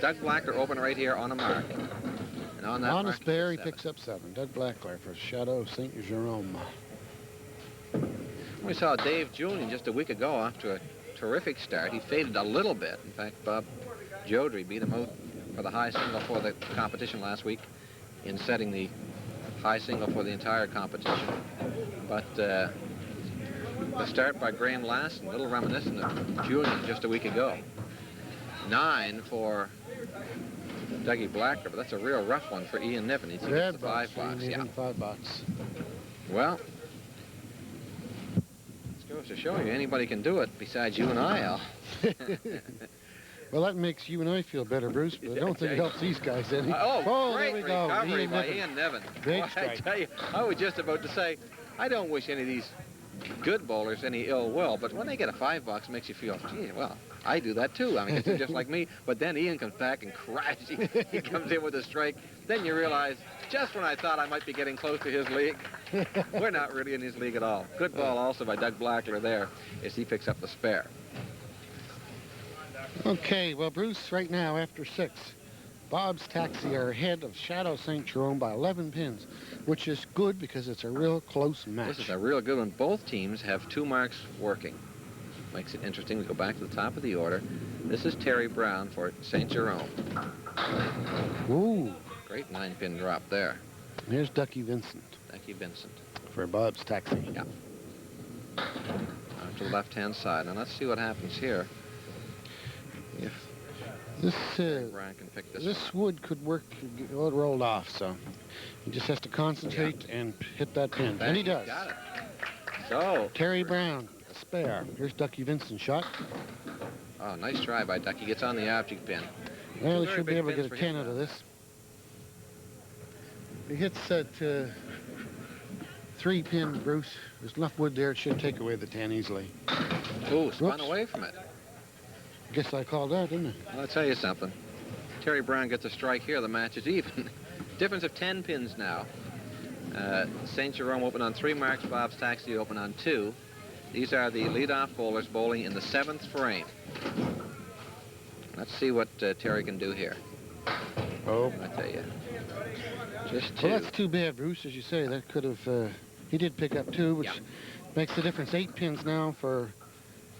Doug Blackler open right here on a mark. And on that On a mark, spare, he picks up 7. Doug Blackler for Chateau St. Jerome. We saw Dave Julian just a week ago after a terrific start. He faded a little bit. In fact, Bob Jodry beat him out for the high single for the competition last week in setting the high single for the entire competition. But the start by Graham Lassen, a little reminiscent of Julian just a week ago. 9 for Dougie Blackler, but that's a real rough one for Ian Niven. He's the 5 box. Yeah, 5 box. Well, this goes to show you anybody can do it besides you and I, Al. Well, that makes you and I feel better, Bruce, but I don't think it helps these guys any. Oh, there great we go. recovery by Ian Niven. Big Well, I strike. tell you, I was just about to say, I don't wish any of these good bowlers any ill will, but when they get a 5 box, it makes you feel, gee, well, I do that too. I mean, it's just like me. But then Ian comes back and crashes. He comes in with a strike. Then you realize, just when I thought I might be getting close to his league, we're not really in his league at all. Good ball also by Doug Blackler there as he picks up the spare. Okay, well, Bruce, right now, after 6, Bob's Taxi are ahead of Chateau St. Jerome by 11 pins, which is good because it's a real close match. This is a real good one. Both teams have 2 marks working. Makes it interesting. We go back to the top of the order. This is Terry Brown for St. Jerome. Ooh. Great 9-pin drop there. Here's Ducky Vincent. Ducky Vincent. For Bob's Taxi. Yeah. To the left-hand side. Now let's see what happens here. If this Brown can pick this wood could work. Well, it rolled off, so he just has to concentrate and hit that pin. And he does. Got it. So Terry Brown, a spare. Here's Ducky Vincent's shot. Oh, nice try by Ducky. Gets on the object pin. Well, he should be able to get a 10 out of this. He hits that 3-pin, Bruce. There's enough wood there. It should take away the 10 easily. Ooh, spun away from it. I guess I called that, didn't I? Well, I'll tell you something. Terry Brown gets a strike here. The match is even. Difference of 10 pins now. St. Jerome open on 3 marks. Bob's Taxi open on 2. These are the leadoff bowlers bowling in the 7th frame. Let's see what Terry can do here. Oh. I tell you. Just 2. Well, that's too bad, Bruce. As you say, that could have... he did pick up 2, which makes the difference 8 pins now for...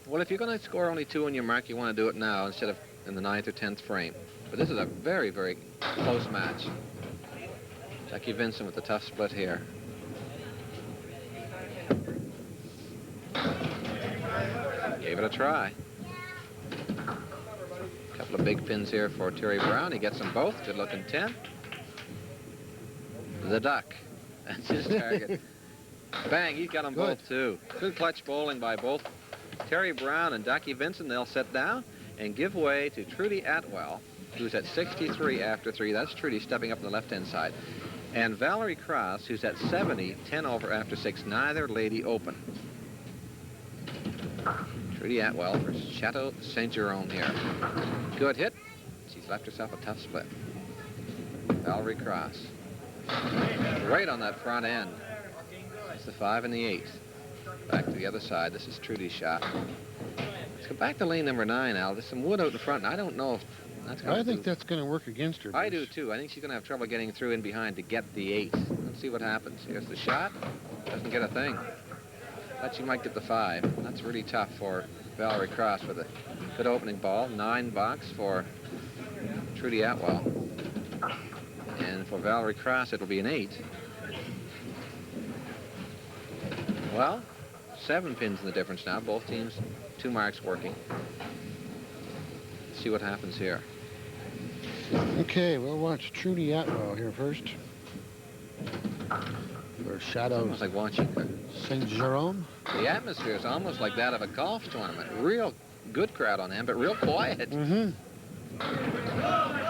Well, if you're going to score only 2 on your mark, you want to do it now instead of in the 9th or 10th frame. But this is a very, very close match. Ducky Vincent with the tough split here. Gave it a try. A couple of big pins here for Terry Brown. He gets them both. Good looking 10. The duck. That's his target. Bang, he's got them both too. Good clutch bowling by both Terry Brown and Ducky Vincent. They'll set down and give way to Trudy Atwell, who's at 63 after 3. That's Trudy stepping up on the left-hand side. And Valerie Cross, who's at 70, 10 over after 6. Neither lady open. Trudy Atwell for Chateau St. Jerome here. Good hit. She's left herself a tough split. Valerie Cross. Right on that front end. It's the 5 and the 8. Back to the other side. This is Trudy's shot. Let's go back to lane number 9, Al. There's some wood out in front, and I don't know if that's going to... I think that's going to work against her. I do, too. I think she's going to have trouble getting through in behind to get the 8. Let's see what happens. Here's the shot. Doesn't get a thing. Thought she might get the 5. That's really tough for Valerie Cross with a good opening ball. 9 box for Trudy Atwell. And for Valerie Cross, it'll be an 8. Well, 7 pins in the difference now. Both teams, 2 marks working. Let's see what happens here. Okay, we'll watch Trudy Atwell here first. For Chateau. Almost like watching St. Jerome. The atmosphere is almost like that of a golf tournament. Real good crowd on hand, but real quiet. Mm-hmm.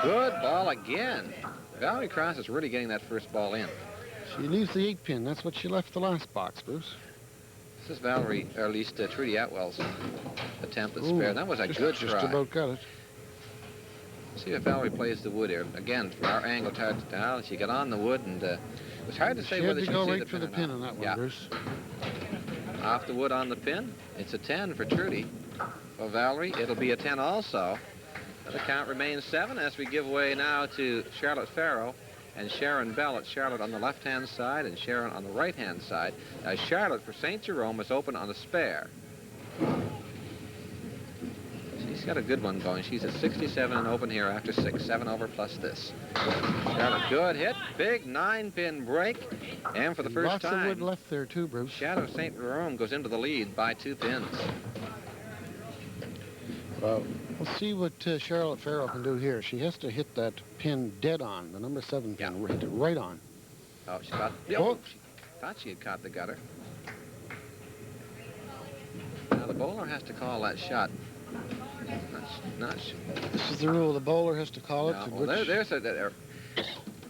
Good ball again. Valerie Cross is really getting that first ball in. She leaves the 8-pin. That's what she left the last box, Bruce. This is Valerie, or at least Trudy Atwell's attempt at spare. That was a good try. Just about got it. See if Valerie plays the wood here. Again, our angle hard to tell. She got on the wood, and it was hard to say whether she go see right the for the pin on that one, Bruce. Off the wood on the pin. It's a 10 for Trudy. For Valerie, it'll be a 10 also. The count remains 7 as we give way now to Charlotte Farrow and Sharon Bell. It's Charlotte on the left-hand side and Sharon on the right-hand side. Now, Charlotte for St. Jerome is open on a spare. She's got a good one going. She's at 67 and open here after 6. 7 over plus this. Charlotte, good hit. Big 9-pin break. And for the first time, lots of wood left there, too, Bruce. Chateau St. Jerome goes into the lead by 2 pins. Well, we'll see what Charlotte Farrow can do here. She has to hit that pin dead on, the number 7 pin. Yeah. Hit it right on. Oh, she got... Oh, she thought she had caught the gutter. Now, the bowler has to call that shot. This is the rule. The bowler has to call it. No, well, there's a...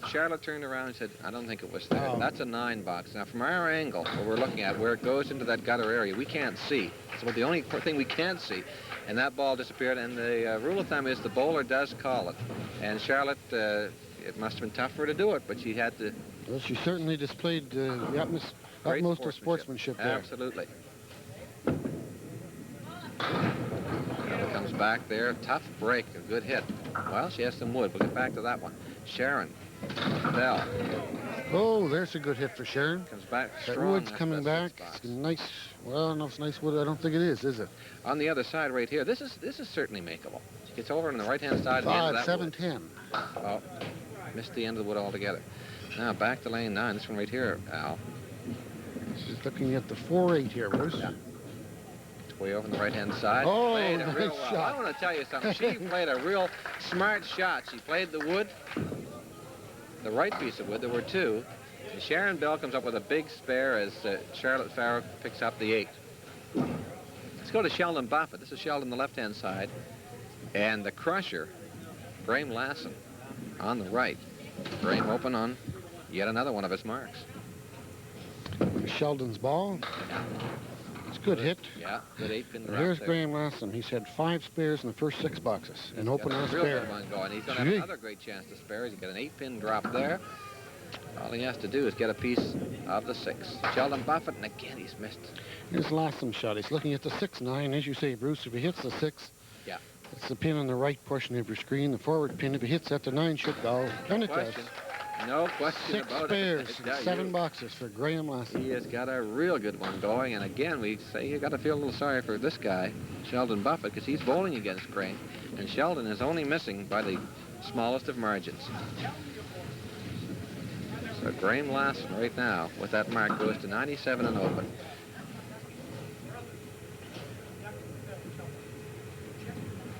Charlotte turned around and said, I don't think it was there. Oh. That's a 9 box. Now, from our angle, where we're looking at, where it goes into that gutter area, we can't see. It's about the only thing we can't see. And that ball disappeared, and the rule of thumb is the bowler does call it. And Charlotte, it must have been tough for her to do it, but she had to... Well, she certainly displayed the utmost of sportsmanship there. Absolutely. Charlotte comes back there. Tough break. A good hit. Well, she has some wood. We'll get back to that one. Sharon Bell. Oh, there's a good hit for Sharon. Comes back That strong. wood's coming back. It's nice. Well, I don't know if it's nice wood. I don't think it is it? On the other side right here, this is certainly makeable. She gets over on the right-hand side. 5, 7, 10. Oh, missed the end of the wood altogether. Now back to lane 9. This one right here, Al. She's looking at the 4-8 here, Bruce. Yeah. It's way over on the right-hand side. Oh, played a nice real well. shot. I want to tell you something. She played a real smart shot. She played the wood, the right piece of wood. There were 2. And Sharon Bell comes up with a big spare as Charlotte Farrow picks up the 8. Let's go to Sheldon Buffett. This is Sheldon on the left-hand side. And the crusher, Graham Lassen, on the right. Graham open on yet another one of his marks. Sheldon's ball. It's a good hit. Yeah, good 8-pin drop. Here's there. Graham Lassen. He's had 5 spares in the first 6 boxes and open on a Real spare. good one going. He's going to have another great chance to spare. He's got an 8-pin drop there. All he has to do is get a piece of the 6. Sheldon Buffett, and again he's missed. Here's Lassen's shot. He's looking at the 6-9. As you say, Bruce, if he hits the 6, yeah, it's the pin on the right portion of your screen. The forward pin, if he hits that, the 9 should go. And it does. No question 6 about spares it. and 7 boxes for Graham Lassen. He has got a real good one going, and again, we say you got to feel a little sorry for this guy, Sheldon Buffett, because he's bowling against Graham, and Sheldon is only missing by the smallest of margins. So Graham Lassen right now, with that mark, goes to 97 and open.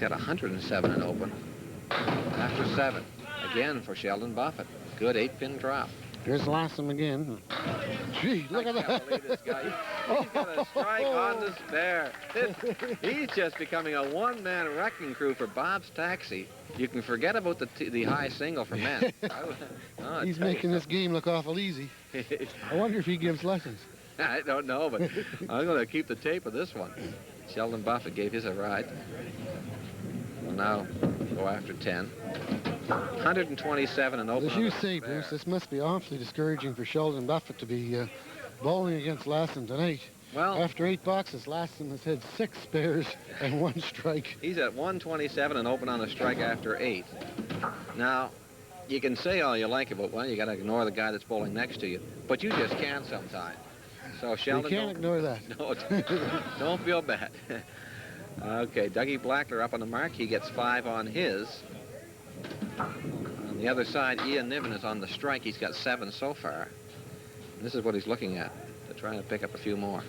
Got 107 and open. After 7, again for Sheldon Buffett. Good 8-pin drop. Here's Lassen again. Gee, look at I that. can't believe this guy. He's got a strike on the spare. He's just becoming a one-man wrecking crew for Bob's Taxi. You can forget about the high single for men. He's making this game look awful easy. I wonder if he gives lessons. I don't know, but I'm going to keep the tape of this one. Sheldon Buffett gave his a ride. We'll now go after 10. 127 and open. As you say, Bruce, this must be awfully discouraging for Sheldon Buffett to be bowling against Lassen tonight. Well, after 8 boxes, Lassen has had 6 spares and 1 strike. He's at 127 and open on a strike after 8. Now, you can say all you like about, well, you got to ignore the guy that's bowling next to you, but you just can't sometimes. So Sheldon, you can't ignore that. No, don't feel bad. Okay, Dougie Blackler up on the mark. He gets 5 on his. On the other side, Ian Niven is on the strike. He's got 7 so far. And this is what he's looking at. They're trying to pick up a few more.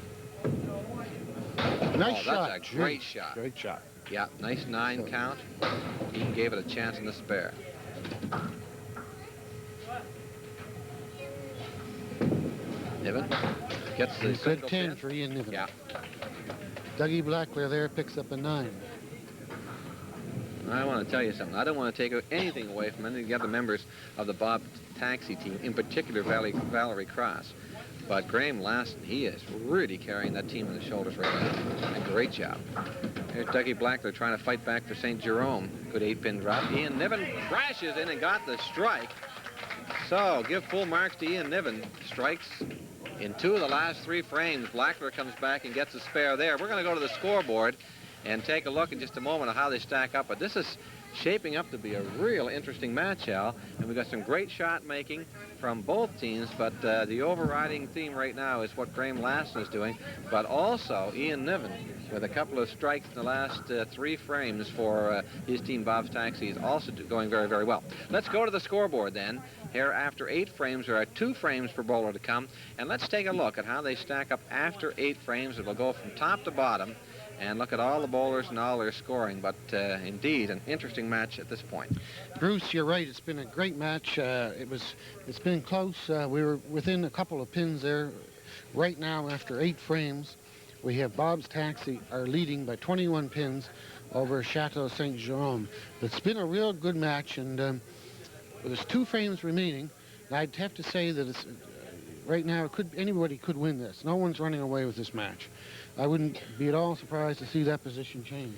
Nice shot. That's a great shot. Great shot. Yeah, nice 9 count. He gave it a chance in the spare. Niven gets the good 10 pin. for Ian Niven. Yeah. Dougie Blackler there picks up a 9. I want to tell you something. I don't want to take anything away from any of the other members of the Bob Taxi team, in particular Valerie Cross. But Graham Lassen, he is really carrying that team on his shoulders right now. A great job. Here's Dougie Blackler trying to fight back for St. Jerome. Good 8-pin drop. Ian Niven crashes in and got the strike. So give full marks to Ian Niven. Strikes in 2 of the last 3 frames. Blackler comes back and gets a spare there. We're going to go to the scoreboard and take a look in just a moment at how they stack up. But this is shaping up to be a real interesting match, Al. And we've got some great shot making from both teams, but the overriding theme right now is what Graham Lassen is doing, but also Ian Niven with a couple of strikes in the last 3 frames for his team, Bob's Taxi, is also going very, very well. Let's go to the scoreboard then. Here, after 8 frames, there are 2 frames per bowler to come, and let's take a look at how they stack up after 8 frames. It will go from top to bottom and look at all the bowlers and all their scoring, but indeed an interesting match at this point. Bruce, you're right. It's been a great match. It's been close. We were within a couple of pins there. Right now, after 8 frames, we have Bob's Taxi are leading by 21 pins over Chateau St. Jerome. It's been a real good match, and there's 2 frames remaining. And I'd have to say that it's, right now, anybody could win this. No one's running away with this match. I wouldn't be at all surprised to see that position change.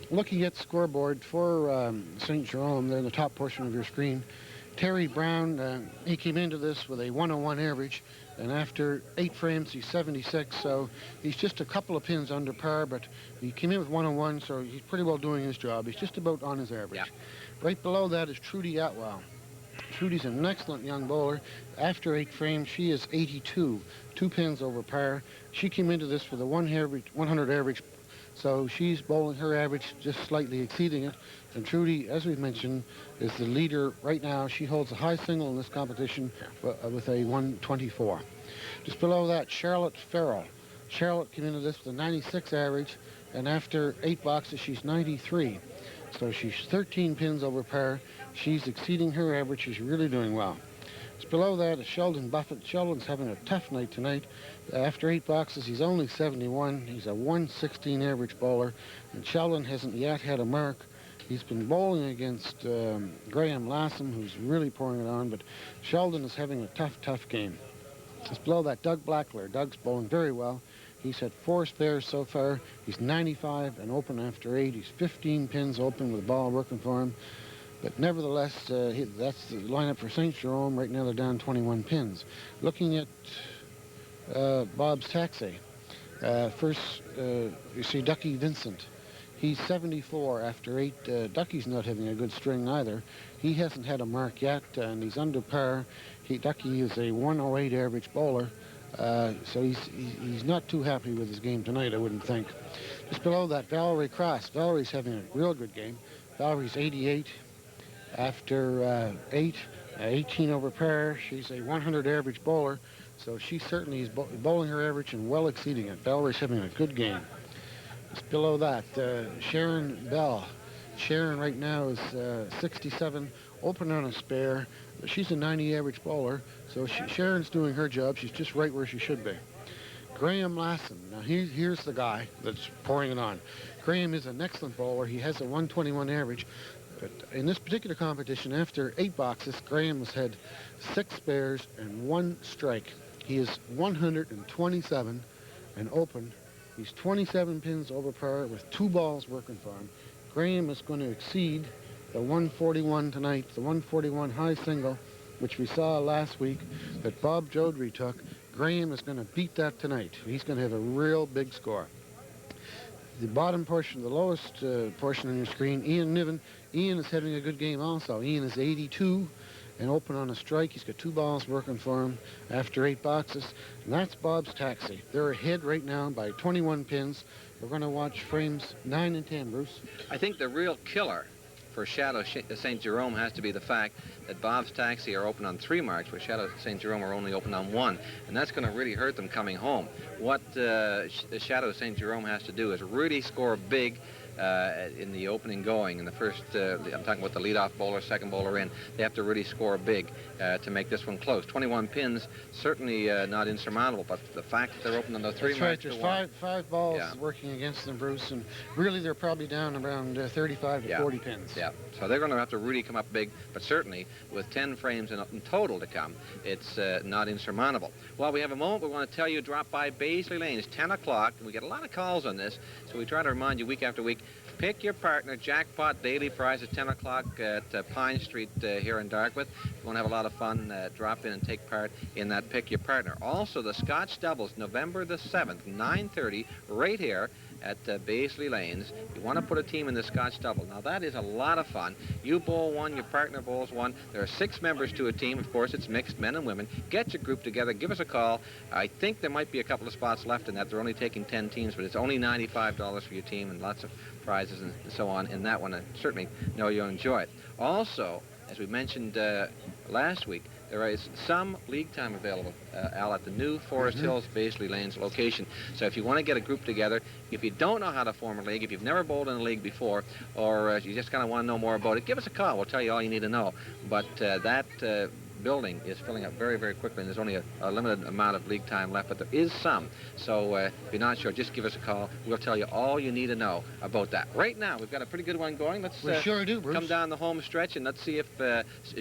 Looking at scoreboard for St. Jerome, there in the top portion of your screen, Terry Brown, he came into this with a 101 average, and after 8 frames, he's 76, so he's just a couple of pins under par, but he came in with 101, so he's pretty well doing his job. He's just about on his average. Yeah. Right below that is Trudy Atwell. Trudy's an excellent young bowler. After 8 frames, she is 82, 2 pins over par. She came into this with a 100 average, so she's bowling her average, just slightly exceeding it. And Trudy, as we've mentioned, is the leader right now. She holds a high single in this competition with a 124. Just below that, Charlotte Farrell. Charlotte came into this with a 96 average, and after 8 boxes, she's 93. So she's 13 pins over par. She's exceeding her average. She's really doing well. Just below that is Sheldon Buffett. Sheldon's having a tough night tonight. After 8 boxes, he's only 71. He's a 116 average bowler, and Sheldon hasn't yet had a mark. He's been bowling against Graham Lassen, who's really pouring it on, but Sheldon is having a tough game. Just below that, Doug Blackler. Doug's bowling very well. He's had 4 spares so far. He's 95 and open after 8. He's 15 pins open with the ball working for him. But nevertheless, that's the lineup for St. Jerome. Right now they're down 21 pins. Looking at Bob's Taxi. First, you see Ducky Vincent. He's 74 after 8. Ducky's not having a good string either. He hasn't had a mark yet, and he's under par. Ducky is a 108 average bowler, so he's not too happy with his game tonight, I wouldn't think. Just below that, Valerie Cross. Valerie's having a real good game. Valerie's 88 after 8, 18 over par. She's a 100 average bowler, so she certainly is bowling her average and well exceeding it. Valerie's having a good game. Just below that, Sharon Bell. Sharon right now is 67, open on a spare. She's a 90 average bowler, so Sharon's doing her job. She's just right where she should be. Graham Lassen. Now here's the guy that's pouring it on. Graham is an excellent bowler. He has a 121 average. But in this particular competition, after 8 boxes, Graham has had 6 spares and 1 strike. He is 127 and open. He's 27 pins over par with 2 balls working for him. Graham is going to exceed the 141 tonight, the 141 high single, which we saw last week that Bob Jodrey took. Graham is going to beat that tonight. He's going to have a real big score. The bottom portion, the lowest portion on your screen, Ian Niven. Ian is having a good game also. Ian is 82 and open on a strike. He's got 2 balls working for him after 8 boxes. And that's Bob's Taxi. They're ahead right now by 21 pins. We're going to watch frames 9 and 10, Bruce. I think the real killer for Chateau St. Jerome has to be the fact that Bob's Taxi are open on 3 marks, where Chateau St. Jerome are only open on 1. And that's going to really hurt them coming home. What Chateau St. Jerome has to do is really score big in the opening going. In the first, I'm talking about the leadoff bowler, second bowler in. They have to really score big to make this one close. 21 pins, certainly not insurmountable, but the fact that they're open on the 3 marks. That's right. There's five balls working against them, Bruce, and really they're probably down around 35 to 40 pins. Yeah, so they're going to have to really come up big, but certainly with 10 frames in total to come, it's not insurmountable. While we have a moment, we want to tell you, drop by Baisley Lane. It's 10 o'clock, and we get a lot of calls on this, so we try to remind you week after week. Pick your partner, jackpot daily prize at 10 o'clock at Pine Street here in Dartmouth. You want to have a lot of fun, drop in and take part in that Pick Your Partner. Also, the Scotch Doubles, November the 7th, 9:30, right here at Baisley Lanes. You want to put a team in the Scotch double. Now, that is a lot of fun. You bowl one, your partner bowls one. There are 6 members to a team. Of course, it's mixed, men and women. Get your group together. Give us a call. I think there might be a couple of spots left in that. They're only taking 10 teams, but it's only $95 for your team and lots of prizes and so on in that one. I certainly know you'll enjoy it. Also, as we mentioned last week, there is some league time available, Al, at the new Forest Hills Baisley Lanes location. So if you want to get a group together, if you don't know how to form a league, if you've never bowled in a league before, or you just kind of want to know more about it, give us a call. We'll tell you all you need to know. But that building is filling up very, very quickly, and there's only a limited amount of league time left, but there is some. So if you're not sure, just give us a call. We'll tell you all you need to know about that. Right now, we've got a pretty good one going. Let's we sure do, Bruce. Come down the home stretch, and let's see if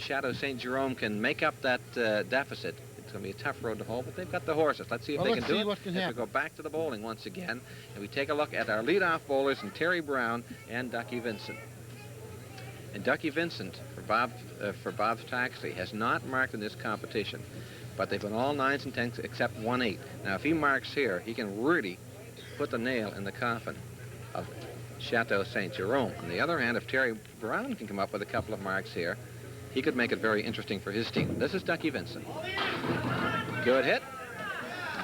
Chateau St. Jerome can make up that deficit. It's going to be a tough road to hoe, but they've got the horses. Let's see if they can do it. What can happen. We go back to the bowling once again, and we take a look at our leadoff bowlers, and Terry Brown and Ducky Vincent. And Ducky Vincent, for Bob's Taxi, has not marked in this competition, but they've been all 9s and 10s except 1 8. Now, if he marks here, he can really put the nail in the coffin of Chateau St. Jerome. On the other hand, if Terry Brown can come up with a couple of marks here, he could make it very interesting for his team. This is Ducky Vincent. Good hit.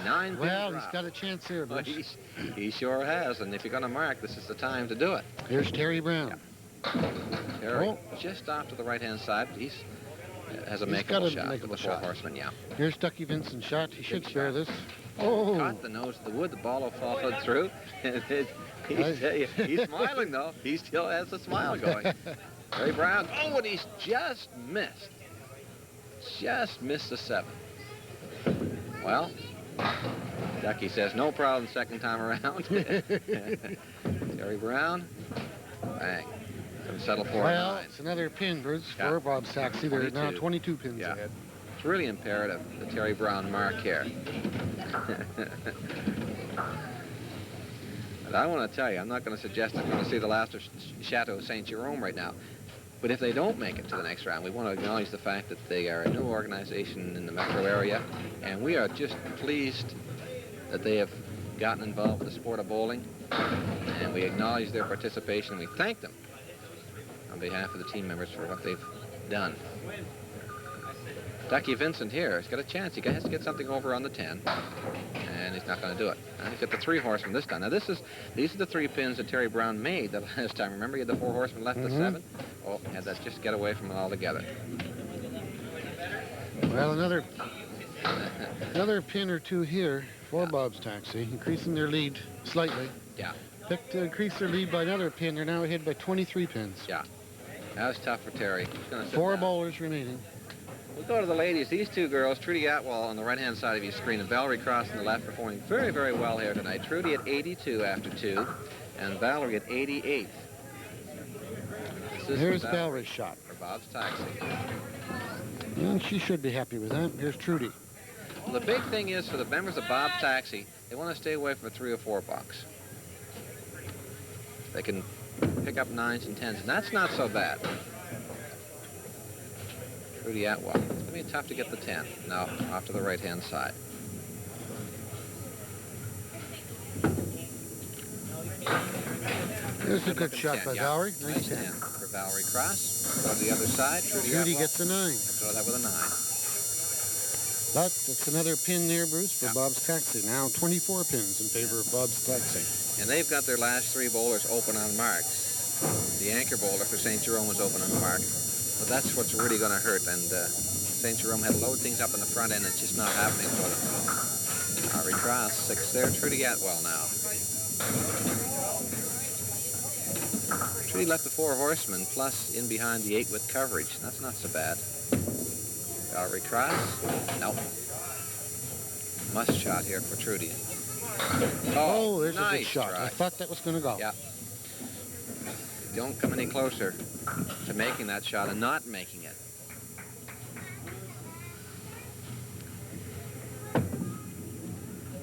9 Well, he's got a chance here, Bruce. Well, he sure has, and if you're going to mark, this is the time to do it. Here's Terry Brown. Yeah. Terry, just off to the right-hand side. He has a makeable shot with the 4 horsemen, yeah. Here's Ducky Vincent's shot. He should spare this. Oh! Caught the nose of the wood. The ball will fall through. He's smiling, though. He still has a smile going. Terry Brown. Oh, and he's just missed. Just missed the 7. Well, Ducky says no problem second time around. Terry Brown. Bang. Settle for well, 9. it's another pin, Bruce, for Bob's Taxi. There are now 22 pins yeah. ahead. It's really imperative, the Terry Brown mark here. But I want to tell you, I'm not going to suggest I'm going to see the last of Chateau St. Jerome right now. But if they don't make it to the next round, we want to acknowledge the fact that they are a new organization in the metro area, and we are just pleased that they have gotten involved with the sport of bowling, and we acknowledge their participation. We thank them on behalf of the team members for what they've done. Ducky Vincent here has got a chance. He has to get something over on the 10, and he's not going to do it. And he's got the 3 horsemen this time. Now these are the 3 pins that Terry Brown made the last time. Remember, he had the 4 horsemen left the 7. Oh, had that just get away from it altogether. Well, another pin or 2 here for Bob's Taxi, increasing their lead slightly. Yeah. Picked to increase their lead by another pin. They're now ahead by 23 pins. Yeah. That was tough for Terry. 4 bowlers remaining. We'll go to the ladies. These 2 girls, Trudy Atwell on the right-hand side of your screen and Valerie Cross on the left, performing very, very well here tonight. Trudy at 82 after 2, and Valerie at 88. Here's Valerie's shot. For Bob's Taxi. And she should be happy with that. Here's Trudy. Well, the big thing is for the members of Bob's Taxi, they want to stay away from a 3 or 4 box. They can pick up 9s and 10s, and that's not so bad. Trudy Atwell. It's going to be tough to get the 10. Now, off to the right-hand side. There's a good shot by Valerie. Nice 10. For Valerie Cross. Go to the other side. Trudy gets a 9. Throw that with a 9. But it's another pin there, Bruce, for Bob's Taxi. Now 24 pins in favor of Bob's Taxi. And they've got their last 3 bowlers open on marks. The anchor bowler for St. Jerome was open on mark. But that's what's really going to hurt. And St. Jerome had to load things up in the front end. It's just not happening for them. Valerie Cross, 6 there. Trudy Atwell now. Trudy left the 4 horsemen, plus in behind the 8 with coverage. That's not so bad. Valerie Cross. No. Must shot here for Trudy. Oh, there's nice a good shot. Try. I thought that was going to go. Yeah. Don't come any closer to making that shot and not making it.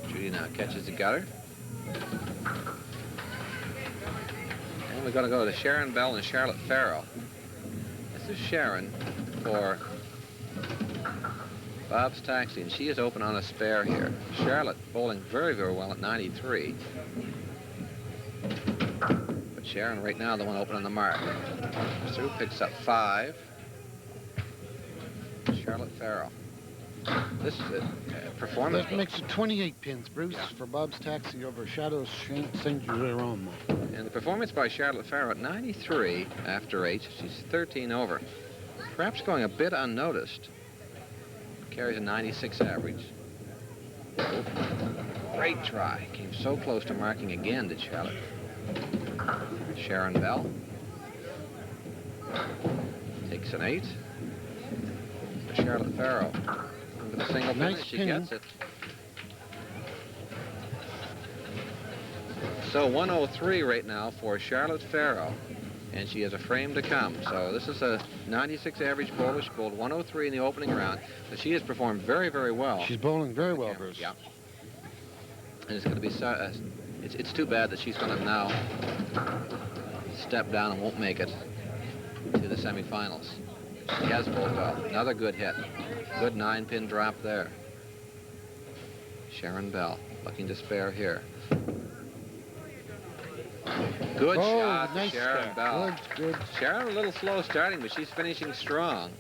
Trudy now catches the gutter. And we're going to go to Sharon Bell and Charlotte Farrell. This is Sharon for Bob's Taxi, and she is open on a spare here. Charlotte bowling very, very well at 93. Sharon right now, the one open on the mark. Sue picks up 5. Charlotte Farrell. This is a performance. That makes it 28 pins, Bruce, for Bob's Taxi over Chateau St. Jerome. And the performance by Charlotte Farrell at 93 after 8. She's 13 over. Perhaps going a bit unnoticed. Carries a 96 average. Oh, great try. Came so close to marking again, did Charlotte. Sharon Bell. Takes an 8. Charlotte Farrell. With a single Nice pin, she pin. gets it. So 103 right now for Charlotte Farrell, and she has a frame to come. So this is a 96 average bowler. She bowled 103 in the opening round, but she has performed very, very well. She's bowling very well, Bruce. Yeah. And it's going to be it's too bad that she's going to now step down and won't make it to the semifinals. She has bowled well. Another good hit. Good 9-pin drop there. Sharon Bell looking to spare here. Good shot, nice Sharon start. Bell. Good. Sharon a little slow starting, but she's finishing strong.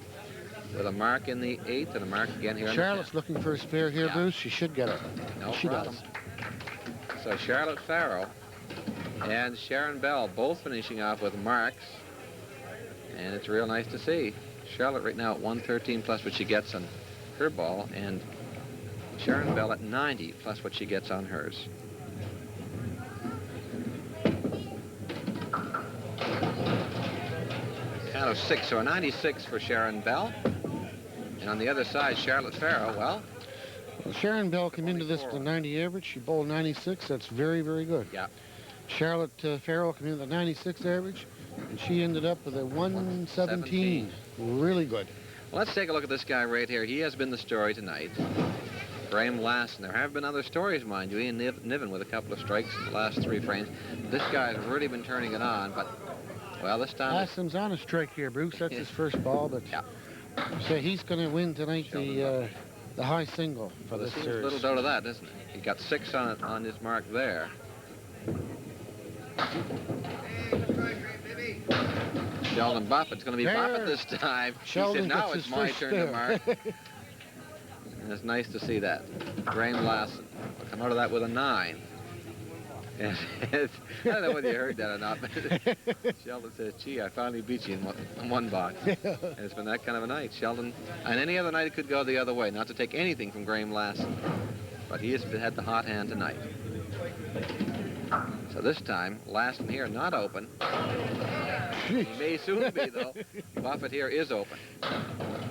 With a mark in the 8th and a mark again here. Charlotte's looking for a spare here, Yeah. Bruce. She should get it. No She problem. does. So Charlotte Farrell and Sharon Bell both finishing off with marks. And it's real nice to see. Charlotte right now at 113 plus what she gets on her ball, and Sharon Bell at 90 plus what she gets on hers. Count of 6, so a 96 for Sharon Bell. And on the other side, Charlotte Farrell, well, Sharon Bell came into this with a 90 average. She bowled 96. That's very, very good. yeah. Charlotte Farrell came in with a 96 average, and she ended up with a 117. Really good. Well, let's take a look at this guy right here. He has been the story tonight. Graham Lassen. There have been other stories, mind you. Ian Niven with a couple of strikes in the last 3 frames. This guy has really been turning it on, but, well, this time... Lassen's on a strike here, Bruce. That's his first ball, but Yeah. so he's going to win tonight the high single for Well, there this seems series. little doubt of that, doesn't it? He got 6 on his mark there. Sheldon Buffett's going to be There. Buffett this time. Sheldon he said, now gets it's his my first turn to spare." mark. And it's nice to see that. Graham Lassen will come out of that with a 9. And I don't know whether you heard that or not, but Sheldon says, gee, I finally beat you in one box. And it's been that kind of a night. Sheldon, and any other night it could go the other way, not to take anything from Graham Lassen. But he has had the hot hand tonight. So this time, Lassen here not open. He may soon be, though. Buffett here is open.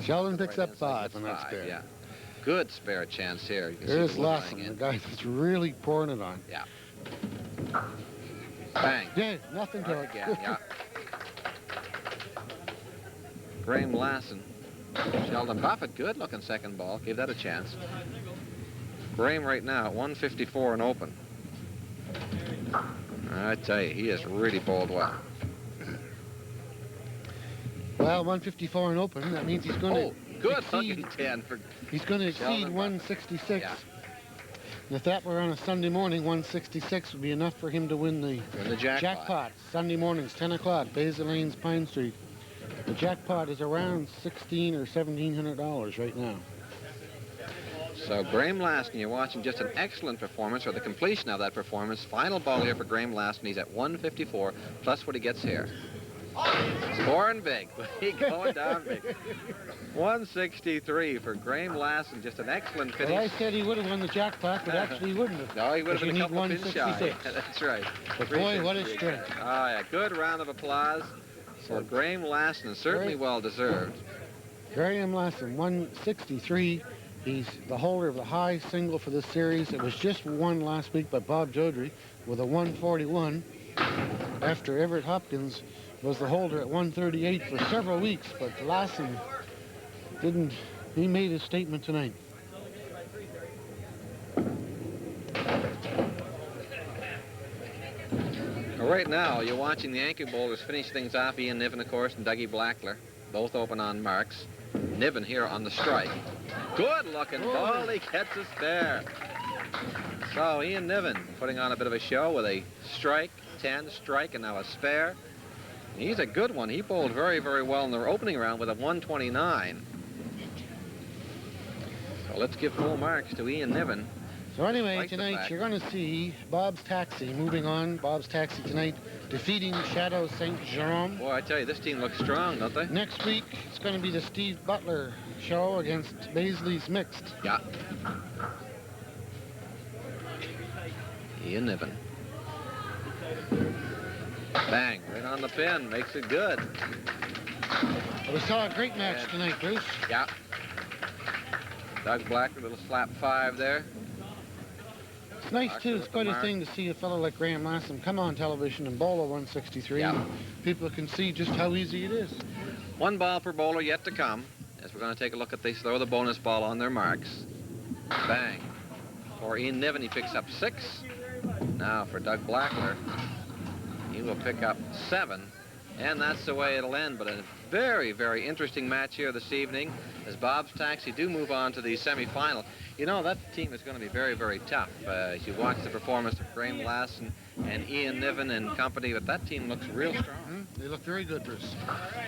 Sheldon picks up Right-hand 5 on side, that spare. Yeah. Good spare chance here. You can see There's the wood lying Lassen, in. the guy that's really pouring it on. Yeah. Bang. Yeah, nothing to it. Again, yeah. Graham Lassen. Sheldon Buffett, good looking second ball. Gave that a chance. Graham right now at 154 and open. I tell you, he has really bowled well. Well, 154 and open. That means he's going to Good looking 10 for He's going to exceed Sheldon Buffett. 166. Yeah. And if that were on a Sunday morning, 166 would be enough for him to win the in the jackpot. Sunday mornings, 10 o'clock, Basil Lanes, Pine Street. The jackpot is around $1,600 or $1,700 right now. So Graham Lassen, you're watching just an excellent performance, or the completion of that performance. Final ball here for Graham Lassen. He's at 154, plus what he gets here. Scoring big. He's going down big. 163 for Graham Lassen. Just an excellent finish. Well, I said he would have won the jackpot, but actually he wouldn't have. No, he would have Because been you a couple need pins shy. 166. That's right. But boy, what a strength. Oh, yeah. Good round of applause for Graham Lassen. Certainly well deserved. Graham Lassen, 163. He's the holder of the high single for this series. It was just won last week by Bob Jodry with a 141 after Everett Hopkins was the holder at 138 for several weeks, but Lassen didn't. He made his statement tonight. Right now, you're watching the anchor bowlers finish things off. Ian Niven, of course, and Dougie Blackler, both open on marks. Niven here on the strike. Good looking ball. He gets us there. So Ian Niven putting on a bit of a show with a strike. 10, strike, and now a spare. He's a good one. He bowled very, very well in the opening round with a 129. So let's give full marks to Ian Niven. So anyway, tonight you're going to see Bob's Taxi moving on. Bob's Taxi tonight defeating Chateau St. Jerome. Boy, I tell you, this team looks strong, don't they? Next week, it's going to be the Steve Butler show against Baisley's Mixed. Yeah. Ian Niven. Bang, right on the pin, makes it good. Well, we saw a great match tonight, Bruce. Yeah. Doug Black, a little slap 5 there. It's nice, too. It's quite a thing to see a fellow like Graham Lassam come on television and bowl a 163. Yeah. People can see just how easy it is. 1 ball per bowler yet to come, as we're going to take a look at these. Throw the bonus ball on their marks. Bang. For Ian Niven, he picks up 6. Now for Doug Blackler, he will pick up 7. And that's the way it'll end. But a very, very interesting match here this evening as Bob's Taxi do move on to the semifinal. You know, that team is going to be very, very tough. As you watch the performance of Graham Lassen and Ian Niven and company, but that team looks real strong. They look very good, Bruce.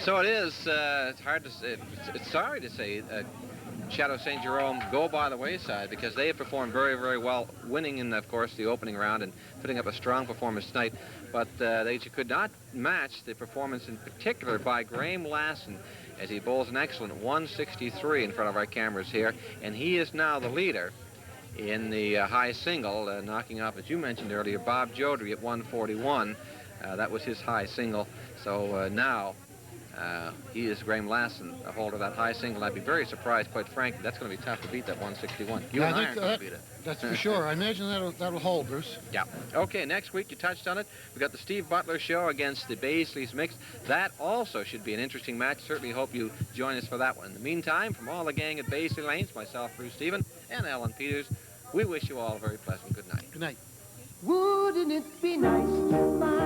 So it is. It's hard to say. It's sorry to say Chateau St. Jerome go by the wayside because they have performed very, very well, winning in, of course, the opening round and putting up a strong performance tonight. But they could not match the performance in particular by Graham Lassen as he bowls an excellent 163 in front of our cameras here. And he is now the leader in the high single, knocking off, as you mentioned earlier, Bob Jodry at 141. That was his high single. So now he is Graham Lassen, a holder of that high single. I'd be very surprised, quite frankly. That's going to be tough to beat that 161. You and I aren't going to beat it. That's for sure. I imagine that'll hold, Bruce. Yeah. Okay, next week, you touched on it. We've got the Steve Butler show against the Baisley's Mixed. That also should be an interesting match. Certainly hope you join us for that one. In the meantime, from all the gang at Baisley Lanes, myself, Bruce Stephen, and Ellen Peters, we wish you all a very pleasant good night. Good night. Wouldn't it be nice to find